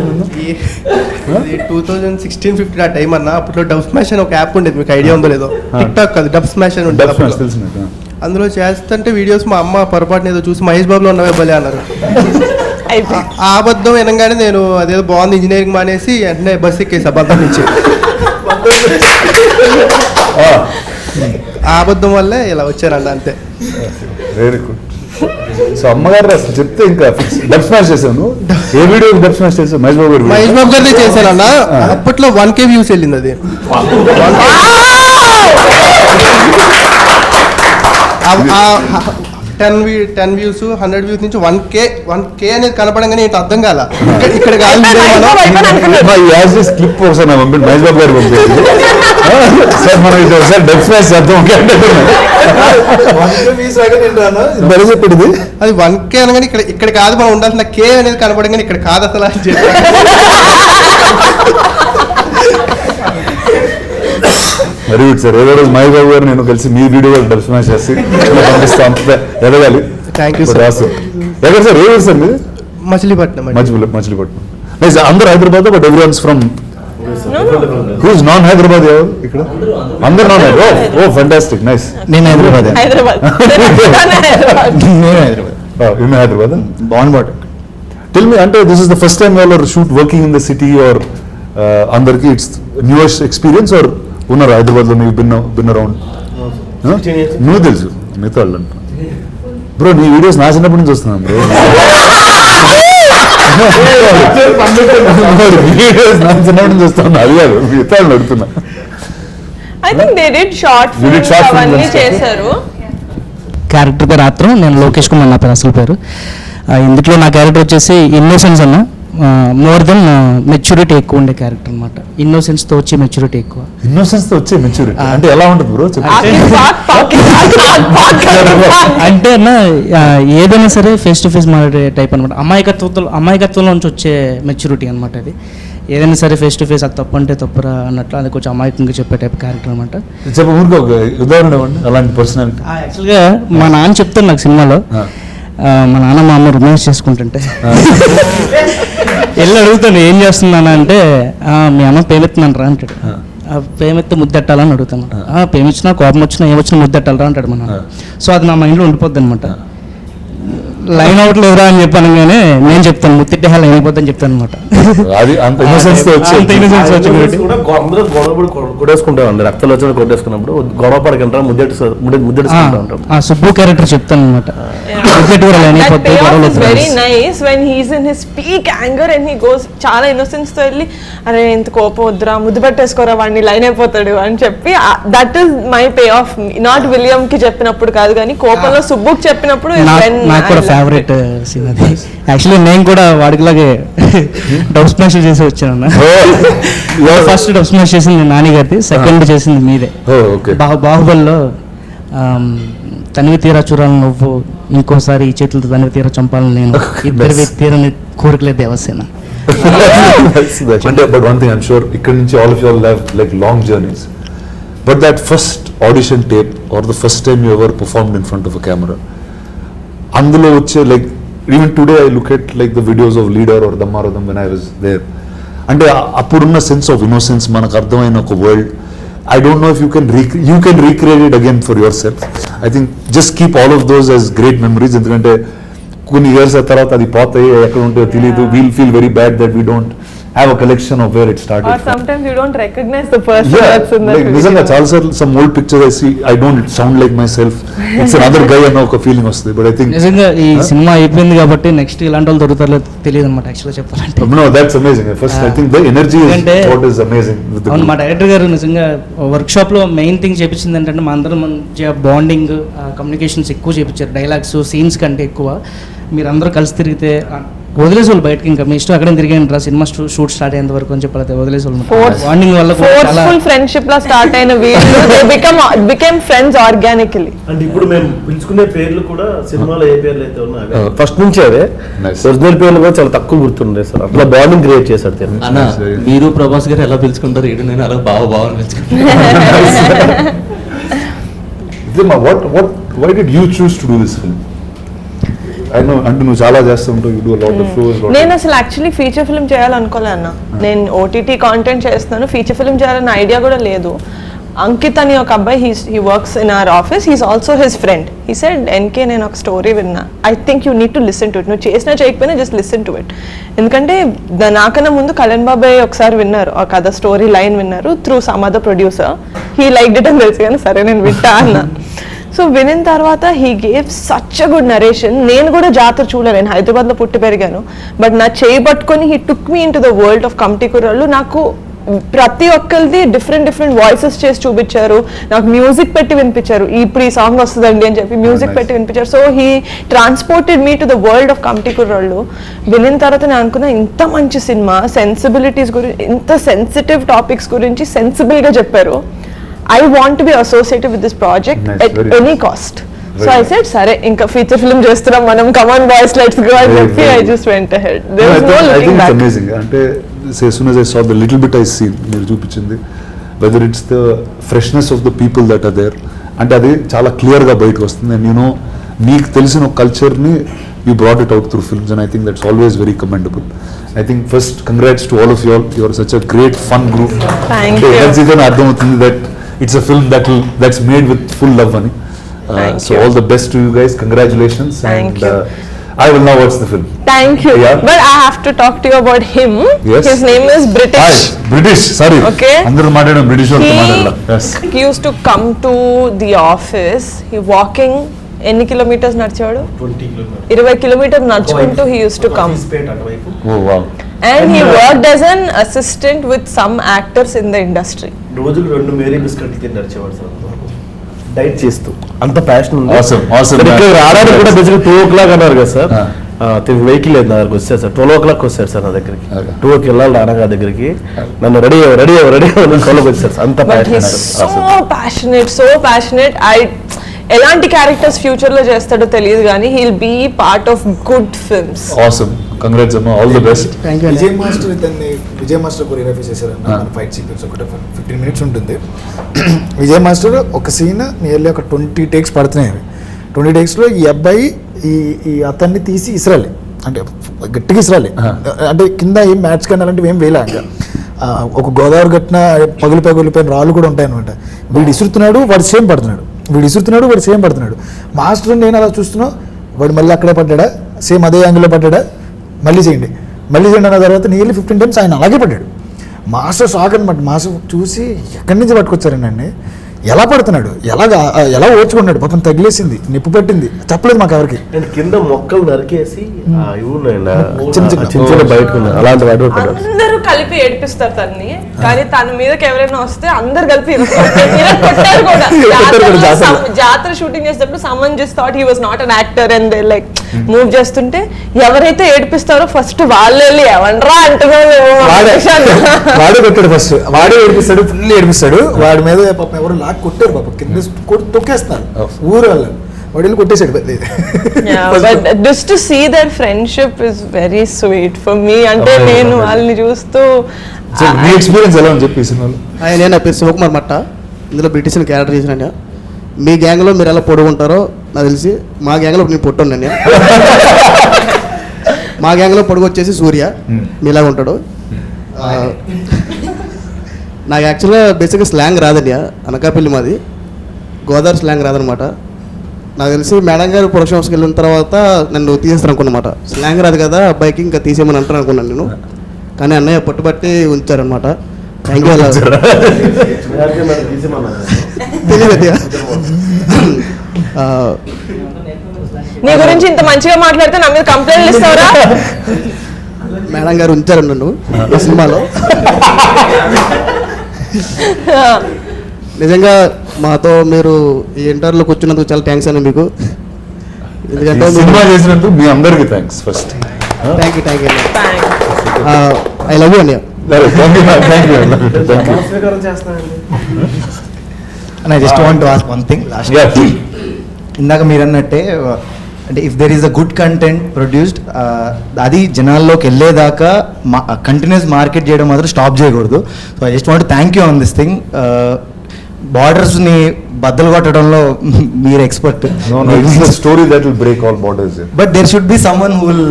2016-15 ఆ టైం అన్న. అప్పట్లో డబ్ స్మాష్ అని ఒక యాప్ ఉండేది, మీకు ఐడియా ఉందో లేదో. టిక్ టాక్ కాదు, డబ్ స్మాష్ అని ఉండేది. తెలిసిన అందులో చేస్తుంటే వీడియోస్ మా అమ్మ పొరపాటున ఏదో చూసి మహేష్ బాబులో ఉన్నవే భలే అన్నారు. ఆ అబద్ధం వినగానే నేను అదేదో బాగుంది ఇంజనీరింగ్ మానేసి వెంటనే బస్ ఎక్కేసి అబద్ధం నుంచి. ఆ అబద్ధం వల్లే ఇలా వచ్చానండి, అంతే. Very good. సో అమ్మగారు అసలు చెప్తే ఇంకా డబ్ స్మాష్ చేశాను. ఏ వీడియో డబ్ స్మాష్ చేశాను? మహేష్ బాబు గారిదే చేశానన్న. అప్పట్లో 1K వ్యూస్ వెళ్ళింది అది. 10 వ్యూస్ 100 వ్యూస్ నుంచి 1K అనేది కనపడంగానే ఏంటి అర్థం కాల. ఇక్కడ కాదు క్లిప్ ఒకసారి నా పంపండి, మహేష్ బాబు గారు పంపించండి సార్. మనం ఇది ఒకసారి డబ్ స్మాష్ చేద్దాం. చెప్పండి అది 1K అనగానే ఇక్కడ కాదు మనం ఉండాల్సిన K అనేది కనపడంగానే ఇక్కడ కాదు అసలు అని చెప్పి. Very good sir. ఏదో రోజు మహేష్ బాబు గారు నేను కలిసి మీ వీడియో డబ్ స్మాష్ చేసి పంపిస్తాం. ఎదగాలి. Thank you sir. ఎక్కడ సార్? ఏ ఊరు సార్ మీది? మచిలీపట్నం. మచిలీపట్నం. అందరు Hyderabad, but every ones from who's non Hyderabad? ఎవరు ఇక్కడ? అందరు non Hyderabad. Oh fantastic, nice. నేను హైదరాబాద్. ఇన్ హైదరాబాద్. బాగుంది. టెల్ మీ, అంటే this is the first time your shoot working in the city or అందరికి ఇట్స్ న్యూయెస్ట్ ఎక్స్పీరియన్స్ ఆర్ ఉన్నారు హైదరాబాద్ లో? నీకు బిన్ అరౌండ్ నువ్వు తెలుసు మిగతా వాళ్ళు అంట. బ్రో నీ వీడియోస్ నా చిన్నప్పటి నుంచి వస్తున్నాను బ్రో. వీడియోస్ నా చిన్నప్పటి నుంచి వస్తున్నా. అది కాదు, మిగతా వాళ్ళు అడుగుతున్నా. I think they did short films అవన్నీ చేశారు. క్యారెక్టర్ పేరు ఆత్రం. నేను లోకేష్ కుమార్ నా పేరు, అసలు పేరు. ఇందులో నా క్యారెక్టర్ వచ్చేసి ఇన్నోసెన్స్ అన్న. మోర్ దెన్ మెచ్యూరిటీ ఎక్కువ ఉండే క్యారెక్టర్ అనమాట. ఇన్నోసెన్స్తో వచ్చే మెచ్యూరిటీ ఎక్కువ. ఇన్నోసెన్స్తో వచ్చే మెచ్యూరిటీ అంటే ఎలా ఉంటుంది బ్రో? అంటే అన్న ఏదైనా సరే ఫేస్ టు ఫేస్ మాట్లాడే టైప్ అనమాట. అమాయకత్వంలో నుంచి వచ్చే మెచ్యూరిటీ అనమాట. అది ఏదైనా సరే ఫేస్ టు ఫేస్ అది తప్పు అంటే తప్పురా అన్నట్లు అది కొంచెం అమాయకంగా చెప్పే టైప్ క్యారెక్టర్ అనమాట. ఊరికి ఒక ఉదాహరణ ఇవ్వండి అలాంటి పర్సనాలిటీ. యాక్చువల్గా మా నాన్న చెప్తాను నాకు సినిమాలో, మా నాన్న మా అమ్మ రొమాన్స్ చేసుకుంటుంటే వెళ్ళి అడుగుతాను ఏం చేస్తున్నాను అంటే, మీ అమ్మ పేమెత్తున్నాను రా అంటాడు. పేమెత్తే ముద్దెట్టాలని అడుగుతాను. పేమిచ్చినా కోపం వచ్చినా ఏమొచ్చినా ముద్దెట్టాలరా అంటాడు మన. సో అది నా మైండ్లో ఉండిపోద్ది అనమాట. లైన్ అవుట్ లేదురా అని చెప్పాను, కానీ నేను చెప్తాను ముత్తిట్టే లైన్ అయిపోద్దని చెప్తాను అనమాట. కొట్టేసుకుంటాం రక్తలు వచ్చిన కొట్టేసుకున్నప్పుడు గొడవ పడకంటారా ముద్దెట్టుకుంటా ఉంటాం. సుబ్బు క్యారెక్టర్ చెప్తాను అనమాట. Very nice when he's in his peak anger and he goes చాలా ఇన్నోసెన్స్ తో వెళ్ళి అరే ఎంత కోపం వద్దురా ముద్దు పెట్టేసుకోరా వాడిని లైన్ అయిపోతాడు అని చెప్పి that is my pay of. Not William కి చెప్పినప్పుడు కాదు కానీ కోపంలో సుబ్బుకి చెప్పినప్పుడు నాకు కూడా ఫేవరెట్ సీన్ అది. యాక్చువల్లీ నేను కూడా వాడికిలాగే డబ్ స్మాష్ చేసి వచ్చాను. ఫస్ట్ డబ్ స్మాష్ చేసింది నాని గారిది, సెకండ్ చేసింది మీదే. బాహుబలిలో తనివి తీరా చూడాలని నువ్వు, ఇంకోసారి ఈ చేతులతో తనివి తీరా చంపాలని నేను, ఇద్దరు తీరని కోరికలే దేవసేన. అంటే but one thing I'm sure ఇక్కడ నుంచి all of you all have like long journeys, but that first audition tape or the first time you ever performed in front of a camera, అందులో వచ్చే like even today I look at like the videos of Leader or దమ్మారథం when I was there. అంటే అప్పుడున్న sense of innocence మనకు అర్థమైన ఒక world. I don't know if you can recreate it again for yourself. I think just keep all of those as great memories. ఎందుకంటే కొన్ని years తర్వాత అది పోతాయి, ఎక్కడ ఉంటే తెలియదు. We'll feel very bad that we don't have a collection of where it started. Or sometimes you don't recognize the person that's in the video. నిజంగా చాలా సార్లు some old pictures I see, I don't sound like myself. It's another guy అన్న ఒక feeling వస్తుంది. But I think నిజంగా ఈ cinema అయిపోయింది కాబట్టి నెక్స్ట్ ఇలాంటి వాళ్ళు దొరుకుతారో తెలియదు అనమాట యాక్చువల్గా చెప్పాలంటే. No, that's amazing. First I think the energy is what is amazing with the అవును, మా డైరెక్టర్ గారు నిజంగా వర్క్షాప్లో మెయిన్ థింగ్ చేపించింది ఏంటంటే మా అందరం మంచిగా బాండింగ్ కమ్యూనికేషన్స్ ఎక్కువ చేపించారు. డైలాగ్స్ సీన్స్ కంటే ఎక్కువ మీరందరూ కలిసి తిరిగితే వదిలేసి వాళ్ళు బయటకి ఇంకా మీ ఇష్టం అక్కడే తిరిగాను రా సినిమా షూట్ స్టార్ట్ అయ్యేంత వరకు అని చెప్పలేదు వదిలేసి వాళ్ళు బాండింగ్ వల్ల కూడా చాలా ఫోర్స్ఫుల్ ఫ్రెండ్షిప్ లా స్టార్ట్ అయిన వీళ్ళు దే బికమ్ ఫ్రెండ్స్ ఆర్గానికలీ. అంటే ఇప్పుడు మేము పిలుచుకునే పేర్లు కూడా సినిమాలో ఏ పేర్లు అయితే ఉన్నాయో ఫస్ట్ నుంచి అవే ఒరిజినల్ పేర్లు కూడా చాలా తక్కువ గుర్తుండే సార్. అట్లా బాండింగ్ క్రియేట్ చేశారు తిను. అన్న మీరు ప్రభాస్ గారు ఎలా పిలుచుకుంటారు ఇటు నేను అలా బాగా పిలుచుకుంటాను. Why did you choose to do this film? I know అంటే నువ్వు చాలా చేస్తుంటావు, you do a lot of shows. నేను అసలు యాక్చువల్లీ ఫీచర్ ఫిల్మ్ చేయాలనుకోలే అన్న. నేను ఓటీటీ కాంటెంట్ చేస్తున్నాను, ఫీచర్ ఫిల్మ్ చేయాలన్న ఐడియా కూడా లేదు. అంకిత్ అని ఒక అబ్బాయి he works in our office, he's also his friend. He said NK నేను ఒక స్టోరీ విన్నా, I think you need to listen to it. నువ్వు చేసినా చేయకపోయినా జస్ట్ లిసన్ టు ఇట్. ఎందుకంటే నాకన్నా ముందు కళ్యాణ్ బాబాయ్ ఒకసారి విన్నారు, ఒక కథ స్టోరీ లైన్ విన్నారు through some other producer. He like it అని తెలుసు కానీ సరే నేను వింటా అన్న. సో వినిన తర్వాత he gave such a good narration. నేను కూడా జాతర చూడలేను, నేను హైదరాబాద్లో పుట్టి పెరిగాను. బట్ నా చేయి పట్టుకొని he took me in to the world of committee కుర్రాళ్ళు. నాకు ప్రతి ఒక్కరిది డిఫరెంట్ వాయిసెస్ చేసి చూపించారు, నాకు మ్యూజిక్ పెట్టి వినిపించారు. ఇప్పుడు ఈ సాంగ్ వస్తుందండి అని చెప్పి మ్యూజిక్ పెట్టి వినిపించారు. So he transported me to the world of committee కుర్రాళ్ళు. వినిన తర్వాత నేను అనుకున్నా ఇంత మంచి సినిమా, సెన్సిబిలిటీస్ గురించి, ఇంత సెన్సిటివ్ టాపిక్స్ గురించి సెన్సిబుల్గా చెప్పారు. I want to be associated with this project at any cost. So I said, "Sare, inka feature film chestunnam manam. Come on, boys, let's go." And I just went ahead. There was no looking back. It's amazing. Ante as soon as I saw the little bit I seen, meer chupichindi, whether it's the freshness of the people that are there, ante adi chaala clear ga bayitiki vastundi. And you know, meeku telisina culture ni you brought it out through films, and I think that's always very commendable. I think first, congrats to all of you all. You are such a great fun group. Thank you. That's even ardham avutundi that it's a film that's made with full love ani. So all the best to you guys. Congratulations. Thank you. I will now watch the film. Thank you. Yeah. But I have to talk to you about him. Yes. His name is British. Hi, British. Sorry. Okay. Andaru maatladam British vartho maatladala. Yes. He used to come to the office. He walking ఎన్ని kilometres నడిచాడు? 20 kilometres నడుచుకుంటూ he used to come. Oh wow. And he worked as an assistant with some actors in the industry. రోజుకు 2 Mary బిస్కెట్లు తిని నడిచేవాడు sir, diet చేస్తూ. అంత passion ఉంది. Awesome. ఇక్కడ రావడానికి కూడా బేసిక్గా 2 o'clock అన్నారు కదా సార్. వెహికల్ లేదు నా దగ్గరకు వచ్చారు సార్. 12 o'clock వచ్చారు సార్ నా దగ్గరికి. 2కి వెళ్ళాలి రానగా దగ్గరికి. నన్ను రెడీ ఫాలోకి వచ్చారు. అంత ప్యాషనేట్. ఎలాంటి క్యారెక్టర్స్ ఫ్యూచర్ లో చేస్తాడో తెలియదు కానీ he'll be part of good films. Awesome. Congrats Amma. All the best. Vijay master choreography చేశారన్న. మన ఫైట్ సీక్వెన్స్ ఒకటి 15 minutes ఉంటుంది. విజయ్ మాస్టర్ ఒక సీన్ నియర్లీ ఒక 20 takes పడుతున్నాయి. 20 takesలో ఈ అబ్బాయి ఈ అతన్ని తీసి ఇస్రాలి, అంటే గట్టిగా ఇస్రాలి, అంటే కింద ఏం మ్యాచ్ కానీ అలాంటివి ఏం వేయలే. ఇంకా ఒక గోదావరి గట్టిన పగిలిపోయిన రాళ్ళు కూడా ఉంటాయి అనమాట. వీడు ఇసురుతున్నాడు, వాడు సేమ్ పడుతున్నాడు. మాస్టర్ నేను అలా చూస్తున్నా, వాడు మళ్ళీ అక్కడే పడ్డాడా, సేమ్ అదే యాంగిల్లో పడ్డాడా, మళ్ళీ చేయండి అన్న తర్వాత నియర్లీ 15 times ఆయన అలాగే పడ్డాడు. మాస్టర్ షాక్ అనమాట. మాస్టర్ చూసి ఎక్కడి నుంచి పట్టుకొచ్చారండి, ఎలా పడుతున్నాడు, ఎలా ఓర్చుకున్నాడు, పాపం తగిలేసింది, నిప్పు పెట్టింది, చెప్పలేదు మాకు ఎవరికి. కింద మొక్కలు నరికేసి చిన్న బయటకు అలాంటి అందరూ కలిపి ఏడిపిస్తారు తన్ని, కానీ తన మీదకి ఎవరైనా వస్తే అందరు కలిపి కొట్టారు కూడా. జాతర షూటింగ్ చేసేటప్పుడు someone just thought he was not an actor and like move చేస్తుంటే ఎవరైతే ఏడిపిస్తారో ఫస్ట్ వాళ్ళు వెళ్ళి ఎవండ్రా అంటున్నాడు. వాడే కొట్టాడు ఫస్ట్, వాడే ఏడిపిస్తాడు, ఫుల్ ఏడిపిస్తాడు. వాడి మీద పాపం ఎవరు లాక్ కొట్టారు, పాపం కింద తొక్కేస్తారు ఊరు వాళ్ళు, వాడు వెళ్ళి కొట్టేసాడు. Just to see their friendship is very sweet for me. అంటే నేను వాళ్ళని చూస్తూ ఎక్స్పీరియన్స్ ఎలా అని చెప్పేసి నేను నా పేరు శివకుమార్ మట్ట, ఇందులో బ్రిటిష్ క్యారెక్టర్ చేసిన. మీ గ్యాంగ్లో మీరు ఎలా పొడుగుంటారో నాకు తెలిసి, మా గ్యాంగ్లో నేను పొట్టున్నాను. మా గ్యాంగ్లో పొడుగు వచ్చేసి సూర్య, మీలాగా ఉంటాడు. నాకు యాక్చువల్గా బేసిక్గా స్లాంగ్ రాదండి, అనకాపల్లి మాది, గోదావరి స్లాంగ్ రాదనమాట. నాకు తెలిసి మేడం గారు ప్రొడక్షన్ హౌస్కి వెళ్ళిన తర్వాత నన్ను తీసేస్తాను అనుకున్నమాట. స్లాంగ్ రాదు కదా అబ్బాయికి, ఇంకా తీసేయమని అంటాను అనుకున్నాను నేను, కానీ అన్నయ్య పట్టుబట్టి ఉంచారనమాట. Thank you. తెలియదు నీ గురించి ఇంత మంచిగా మాట్లాడితే నా మీద కంప్లైంట్ ఇస్తావరా? మేడం గారు ఉంచారు నన్ను ఈ సినిమాలో. నిజంగా మాతో మీరు ఈ ఇంటర్వ్యూలో కూర్చున్నందుకు చాలా థ్యాంక్స్ అండి మీకు. ఎందుకంటే సినిమా చేసినందుకు మీ అందరికీ thanks first. Thank you I love you అన్నయ్య. I just want to ask one thing last. ఇందాక మీరు అన్నట్టే అంటే if there is a good content produced అది జనాల్లోకి వెళ్ళేదాకా కంటిన్యూస్ మార్కెట్ చేయడం మాత్రం స్టాప్ చేయకూడదు. So I just want thank you on this thing. బార్డర్స్ని బద్దలు కొట్టడంలో మీరు expert. Story that will break all borders. But there should be someone who will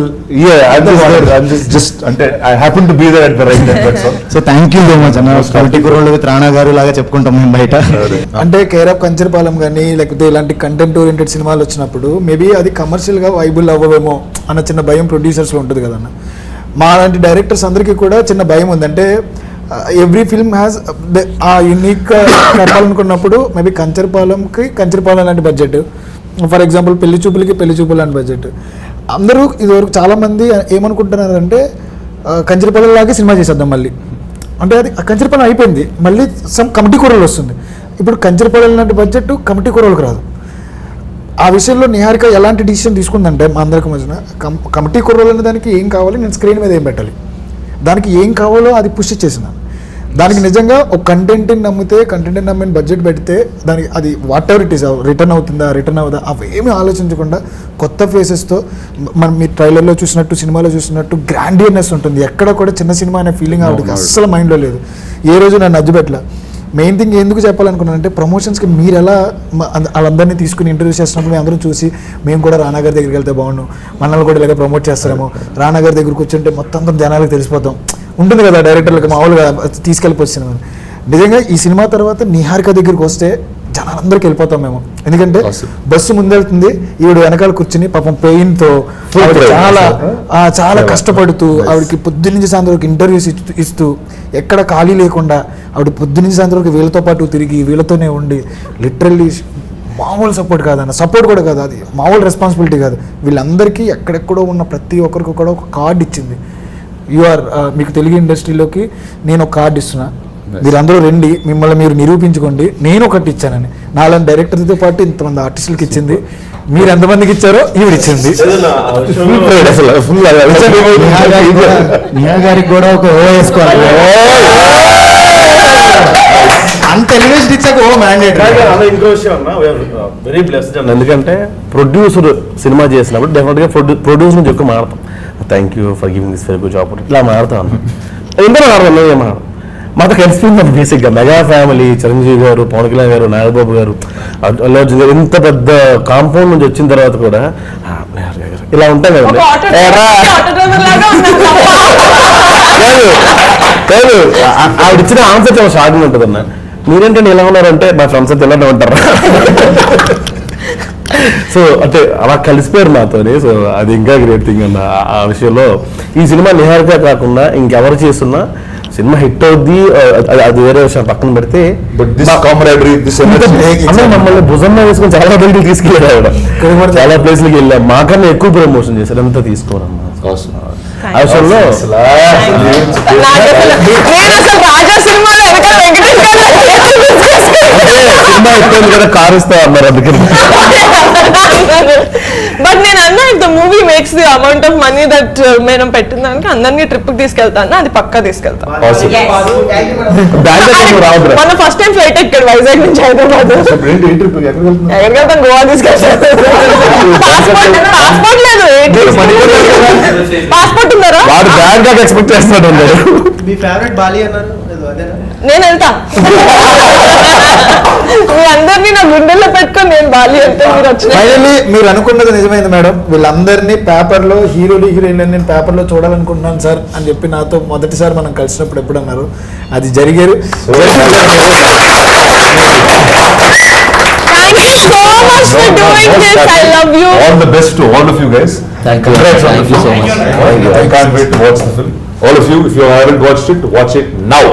just అంటే I happen to be there at the right time. So thank you so much అన్న. Committee కుర్రోళ్ళు with Rana గారు లాగా చెప్పుకుంటాం మేము బయట. అంటే care of Kancharapalem కానీ లేకపోతే ఇలాంటి కంటెంట్ ఓరియంటెడ్ సినిమాలు వచ్చినప్పుడు మేబీ అది కమర్షియల్గా వైబుల్ అవ్వవేమో అన్న చిన్న భయం ప్రొడ్యూసర్స్లో ఉంటుంది కదన్న. మా లాంటి డైరెక్టర్స్ అందరికీ కూడా చిన్న భయం ఉంది. అంటే ఎవ్రీ ఫిల్మ్ హ్యాస్ ఆ యూనిక్ కట్టాలనుకున్నప్పుడు మేబీ కంచరపాలెం లాంటి బడ్జెట్, ఫర్ ఎగ్జాంపుల్ పెళ్లి చూపులు లాంటి బడ్జెట్. అందరూ ఇదివరకు చాలామంది ఏమనుకుంటున్నారంటే కంచరపాలెం లాగే సినిమా చేసేద్దాం మళ్ళీ. అంటే అది కంచరపాలెం అయిపోయింది, మళ్ళీ సమ్ కమిటీ కూరలు వస్తుంది. ఇప్పుడు కంచరపాలెం లాంటి బడ్జెట్ కమిటీ కూరలకు రాదు. ఆ విషయంలో నిహారిక ఎలాంటి డిసిషన్ తీసుకుందంటే మా అందరికి మధ్యన కమిటీ కుర్రోలు అనే దానికి ఏం కావాలి, నేను స్క్రీన్ మీద ఏం పెట్టాలి, దానికి ఏం కావాలో అది పుష్ చేసినాను. దానికి నిజంగా ఒక కంటెంట్ని నమ్మిన బడ్జెట్ పెడితే దానికి అది whatever it is return అవుదా అవేమీ ఆలోచించకుండా కొత్త ఫేసెస్తో మనం మీ ట్రైలర్లో చూసినట్టు సినిమాలో చూసినట్టు గ్రాండియర్నెస్ ఉంటుంది. ఎక్కడ కూడా చిన్న సినిమా అనే ఫీలింగ్ ఆవిడకి అస్సలు మైండ్లో లేదు. ఏ రోజు నన్ను అజ్జుపెట్టలే. మెయిన్ థింగ్ ఎందుకు చెప్పాలనుకున్నానంటే ప్రమోషన్స్కి మీరు ఎలా వాళ్ళందరినీ తీసుకుని ఇంటర్వ్యూ చేసినప్పుడు మేము అందరం చూసి మేము కూడా రానా గారి దగ్గరికి వెళ్తే బాగుండు, మనల్ని కూడా ఇలాగ ప్రమోట్ చేస్తారేమో, రానా గారి దగ్గరికి కూర్చుంటే మొత్తం జనాలకు తెలిసిపోతాం ఉంటుంది కదా డైరెక్టర్లకు మామూలుగా తీసుకెళ్ళిపోవచ్చు. నిజంగా ఈ సినిమా తర్వాత నిహారిక దగ్గరికి వస్తే జనాలందరికీ వెళ్ళిపోతాం మేము. ఎందుకంటే బస్సు ముందెళ్తుంది, ఈవిడ వెనకాల కూర్చుని పాపం పెయిన్తో చాలా కష్టపడుతూ ఆవిడకి పొద్దున్నుంచి సాయంత్రం వరకు ఇంటర్వ్యూస్ ఇస్తూ ఎక్కడ ఖాళీ లేకుండా ఆవిడ పొద్దున్నుంచి సాయంత్రం వరకు వీళ్ళతో పాటు తిరిగి వీళ్ళతోనే ఉండి లిటరల్లీ మామూలు సపోర్ట్ కూడా కాదు, అది మామూలు రెస్పాన్సిబిలిటీ కాదు. వీళ్ళందరికీ ఎక్కడెక్కడో ఉన్న ప్రతి ఒక్కరికి కూడా ఒక కార్డు ఇచ్చింది. మీకు తెలుగు ఇండస్ట్రీలోకి నేను ఒక కార్డు ఇస్తున్నా, మీరందరూ రండి, మిమ్మల్ని మీరు నిరూపించుకోండి, నేను ఒకటి ఇచ్చానని. నాలుగు డైరెక్టర్తో పాటు ఇంతమంది ఆర్టిస్టులకి ఇచ్చింది. మీరు ఎంతమందికి ఇచ్చారో ఈవిడ ఇచ్చింది. నిహా గారికి కూడా ఒక ఓ వేసుకోవాలి. అంత ఎలివేషన్ ఇచ్చాక ఓ మ్యాండేట్. ఇంకో విషయం అన్న, వెరీ బ్లెస్డ్ అన్న. ఎందుకంటే ప్రొడ్యూసర్ సినిమా చేసినప్పుడు డెఫినెట్గా ప్రొడ్యూసర్ నుంచి ఎక్కువ మాడతాం. Thank you for giving this very good opportunity ఇట్లా మాడతాం అన్న. ఎంత మాడతాం ఏమన్నా మాతో కలిసిపోయింది బేసిక్గా. మెగా ఫ్యామిలీ, చిరంజీవి గారు, పవన్ కళ్యాణ్ గారు, నాగబాబు గారు, అల్లు అర్జున్ గారు, ఇంత పెద్ద కాంపౌండ్ నుంచి వచ్చిన తర్వాత కూడా ఇలా ఉంటాం కదండి. కాదు ఆవిడ ఇచ్చిన ఆన్సర్ చాలా షార్ట్గా ఉంటుంది అన్న. మీరేంటంటే ఎలా ఉన్నారంటే మా ఫ్రెండ్స్ అయితే ఇలానే ఉంటారు. సో అంటే అలా కలిసిపోయారు నాతోని. సో అది ఇంకా గ్రేట్ థింగ్ అన్న. ఆ విషయంలో ఈ సినిమా నిహారిక కాకుండా ఇంకెవరు చేస్తున్నా సినిమా హిట్ అవుద్ది, అది వేరే విషయం పక్కన పెడితే మమ్మల్ని భుజంలో వేసుకొని చాలా బయటికి తీసుకెళ్ళారు ఆవిడ. చాలా ప్లేస్లకి వెళ్ళాం, మాకన్నా ఎక్కువ ప్రమోషన్ చేశారు. అంతా తీసుకోరమ్మా ఆ విషయంలో. సినిమా హిట్ కదా కారు ఇస్తా అన్నారు అందుకని. బట్ నేను అన్నా if the movie makes the amount of money that మనం పెట్టిన దానికి అందరినీ ట్రిప్ కి తీసుకెళ్తాను, అది పక్కా తీసుకెళ్తాను. మన ఫస్ట్ టైం ఫ్లైట్ ఎక్కాడు వైజాగ్ నుంచి హైదరాబాద్. ఎక్కడికి వెళ్తాను? గోవా తీసుకెళ్తాను. పాస్పోర్ట్ లేదు, పాస్పోర్ట్ ఉందారా? వాడు బ్యాడ్ గా ఎక్స్పెక్ట్ చేస్తున్నాడు. మీ ఫేవరెట్ బాలి అన్నారు, నేను వెళ్తా. మీ అందరినీ నా గుండెల్లో పెట్టుకొని నేను బాలి వెళ్తే మీరు వచ్చిన. ఫైనల్లీ మీరు అనుకున్నది నిజమైంది మేడం. వీళ్ళందరినీ పేపర్లో హీరోలు హీరోయిన్లు నేను పేపర్లో చూడాలనుకుంటున్నాను సార్ అని చెప్పి నాతో మొదటిసారి మనం కలిసినప్పుడు ఎప్పుడు అన్నారు, అది జరిగారు. So much for doing this. I love you. All the best to all of you guys. Thank you. Thank you so much. I can't wait to watch the film. All of you, if you haven't watched it, watch it now.